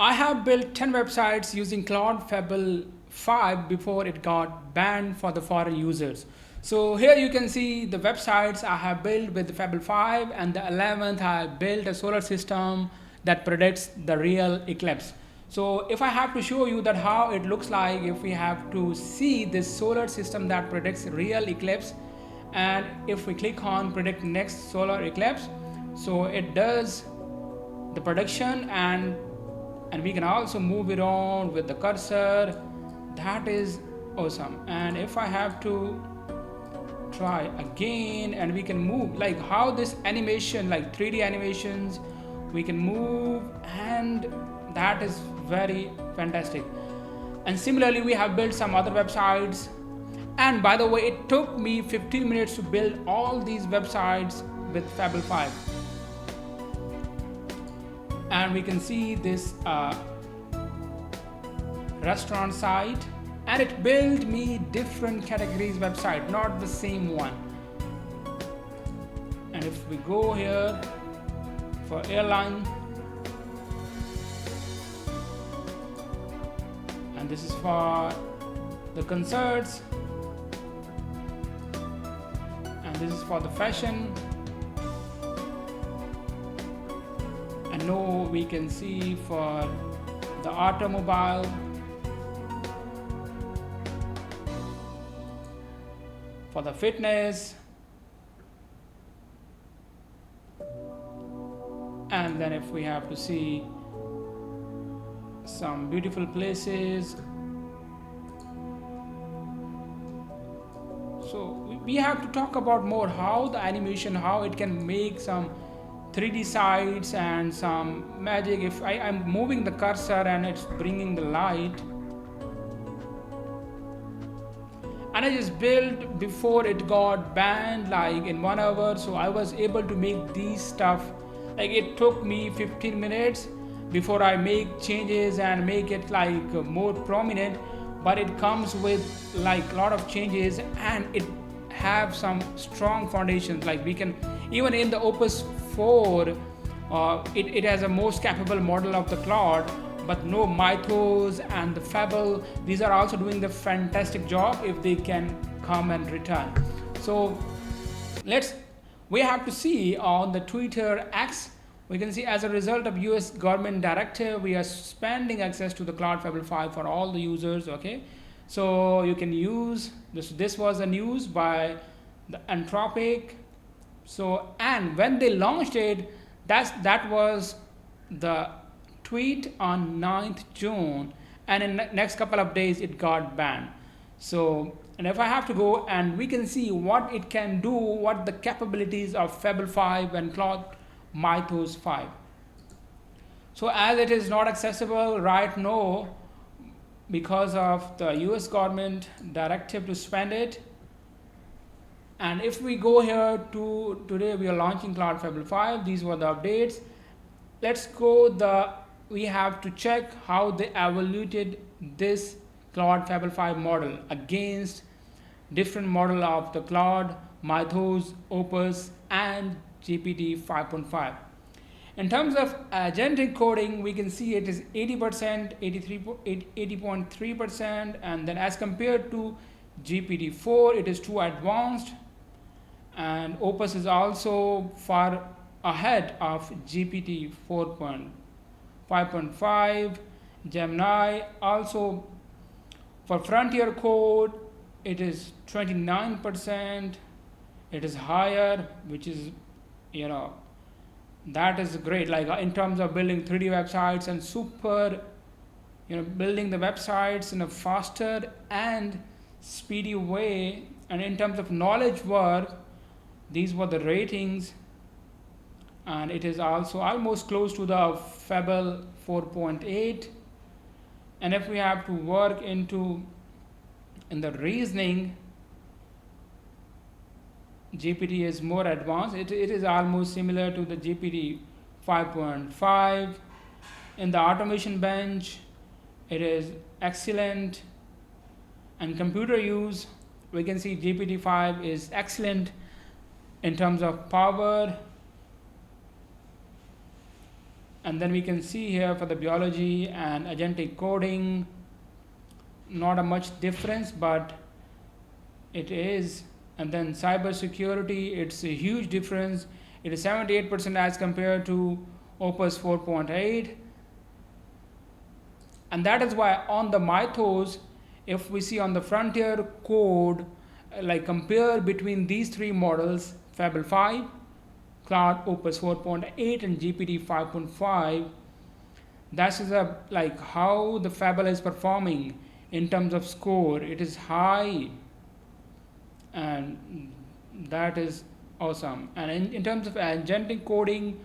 I have built 10 websites using Claude Fable 5 before it got banned for the foreign users. So here you can see the websites I have built with Fable 5, and the 11th I built a solar system that predicts the real eclipse. So if I have to show you that how it looks like if we have to see this solar system that predicts real eclipse, and if we click on predict next solar eclipse, so it does the prediction, and we can also move it on with the cursor. That is awesome. And if I have to try again, and we can move like how this animation, like 3D animations, we can move, and that is very fantastic. And similarly we have built some other websites, and by the way, it took me 15 minutes to build all these websites with Fable 5. And we can see this restaurant site, and it built me different categories website, not the same one. And if we go here for airline, and this is for the concerts, and this is for the fashion. And now we can see for the automobile, for the fitness, and then if we have to see some beautiful places, so we have to talk about more how the animation, how it can make some 3D sites and some magic. If I'm moving the cursor and it's bringing the light, and I just built before it got banned like in 1 hour, so I was able to make these stuff. Like it took me 15 minutes before I make changes and make it like more prominent, but it comes with like a lot of changes, and it have some strong foundations. Like we can, even in the Opus 4, it has a most capable model of the Claude, but no, Mythos and the Fable, these are also doing the fantastic job if they can come and return. So we have to see on the Twitter X, we can see as a result of US government directive, we are suspending access to the Claude Fable 5 for all the users. Okay, so you can use this was a news by the Anthropic. So, and when they launched it, that was the tweet on 9th June, and in the next couple of days it got banned. So, and if I have to go, and we can see what it can do, what the capabilities of Fable 5 and Claude Mythos 5. So as it is not accessible right now because of the US government directive to suspend it. And if we go here to today, we are launching Claude Fable 5. These were the updates. Let's go we have to check how they evaluated this Claude Fable 5 model against different model of the Claude, Mythos, Opus, and GPT 5.5. In terms of agentic coding, we can see it is 80%, 80.3%, and then as compared to GPT-4, it is too advanced, and Opus is also far ahead of GPT 4.5.5. Gemini also, for frontier code, it is 29%. It is higher, which is, that is great. Like in terms of building 3D websites and super, building the websites in a faster and speedy way. And in terms of knowledge work, these were the ratings, and it is also almost close to the Fable 4.8. And if we have to work in the reasoning, GPT is more advanced. It is almost similar to the GPT 5.5. In the automation bench, it is excellent. And computer use, we can see GPT-5 is excellent in terms of power. And then we can see here for the biology and agentic coding, not a much difference, but it is. And then cybersecurity, it's a huge difference. It is 78% as compared to Opus 4.8. And that is why on the Mythos, if we see on the frontier code, like compare between these three models, Fable 5, Claude Opus 4.8, and GPT 5.5, that is like how the Fable is performing in terms of score. It is high, and that is awesome. And in terms of agentic coding,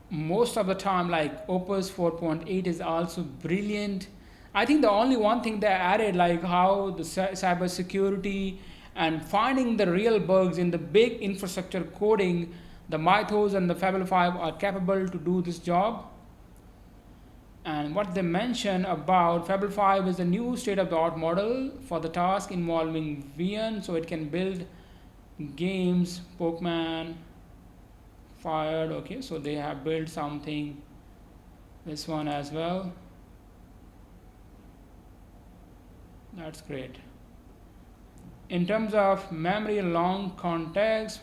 most of the time, like Opus 4.8 is also brilliant. I think the only one thing they added, like how the cyber security and finding the real bugs in the big infrastructure coding, the Mythos and the Fable 5 are capable to do this job. And what they mention about Fable 5 is a new state-of-the-art model for the task involving VN, so it can build games, Pokemon, Fired, okay, so they have built something, this one as well. That's great. In terms of memory long context,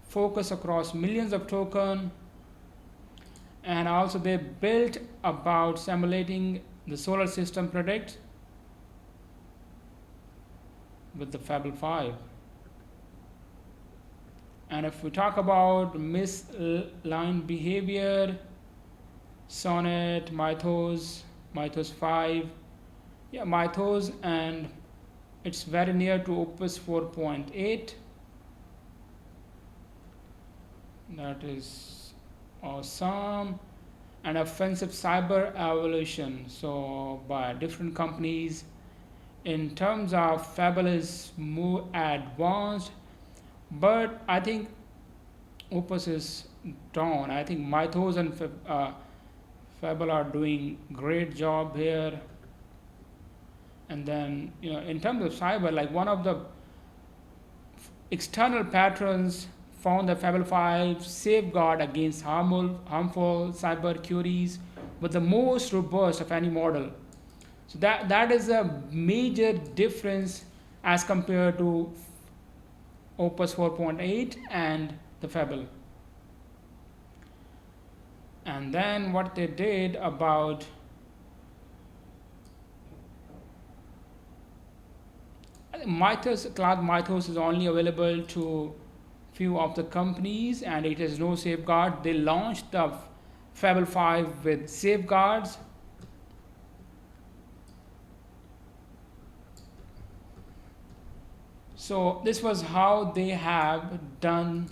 focus across millions of tokens, and also they built about simulating the solar system predict with the Fable 5. And if we talk about misaligned behavior, Sonnet, Mythos 5, yeah, Mythos, and it's very near to Opus 4.8. That is awesome. And offensive cyber evolution, so by different companies. In terms of Fable is more advanced, but I think Opus is down. I think Mythos and Fable are doing great job here. And then, in terms of cyber, like one of the external patterns found that Fable 5 safeguard against harmful cyber queries with the most robust of any model. So that is a major difference as compared to Opus 4.8 and the Fable. And then what they did about Claude Mythos is only available to few of the companies, and it has no safeguard. They launched the Fable 5 with safeguards. So this was how they have done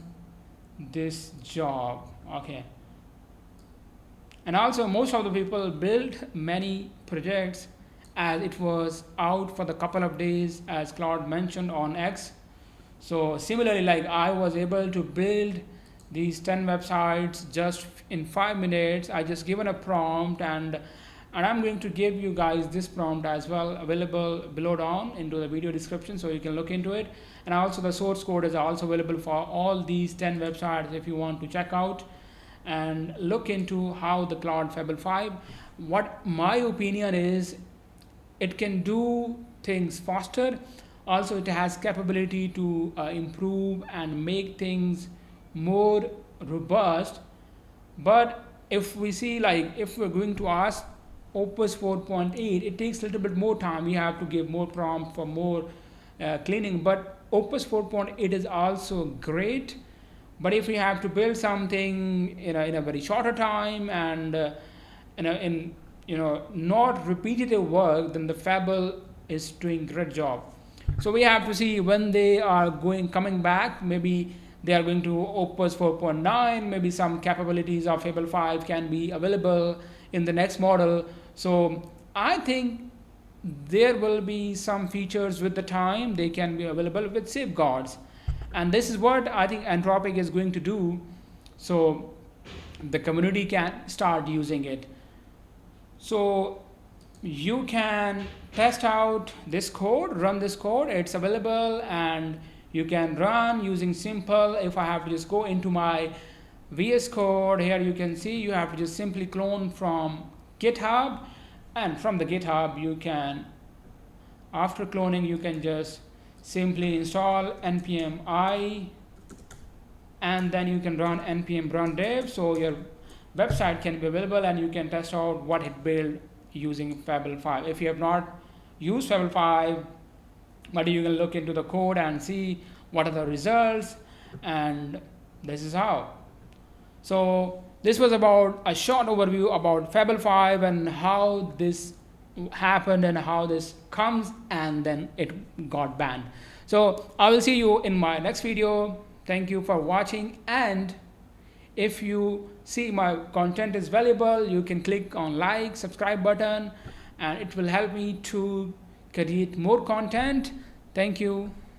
this job. Okay. And also most of the people built many projects as it was out for the couple of days, as Claude mentioned on X. So similarly, like I was able to build these 10 websites just in 5 minutes. I just given a prompt, and I'm going to give you guys this prompt as well, available below down into the video description, so you can look into it. And also the source code is also available for all these 10 websites if you want to check out and look into how the Claude Fable 5. What my opinion is, it can do things faster. Also, it has capability to improve and make things more robust. But if we see, like, if we're going to ask Opus 4.8, it takes a little bit more time. We have to give more prompt for more cleaning. But Opus 4.8 is also great. But if we have to build something in a very shorter time and in not repetitive work, then the Fable is doing great job. So we have to see when they are coming back. Maybe they are going to Opus 4.9. Maybe some capabilities of Fable 5 can be available in the next model. So I think there will be some features with the time. They can be available with safeguards. And this is what I think Anthropic is going to do. So the community can start using it. So you can test out this code, run this code. It's available, and you can run using simple. If I have to just go into my VS Code. Here you can see you have to just simply clone from GitHub, and from the GitHub you can, after cloning, you can just simply install npm I, and then you can run npm run dev, so your website can be available and you can test out what it built using Fable 5. If you have not used Fable 5, but you can look into the code and see what are the results, and this is how. So this was about a short overview about Fable 5 and how this happened and how this comes and then it got banned. So I will see you in my next video. Thank you for watching, and if you see my content is valuable, you can click on like, subscribe button, and it will help me to create more content. Thank you.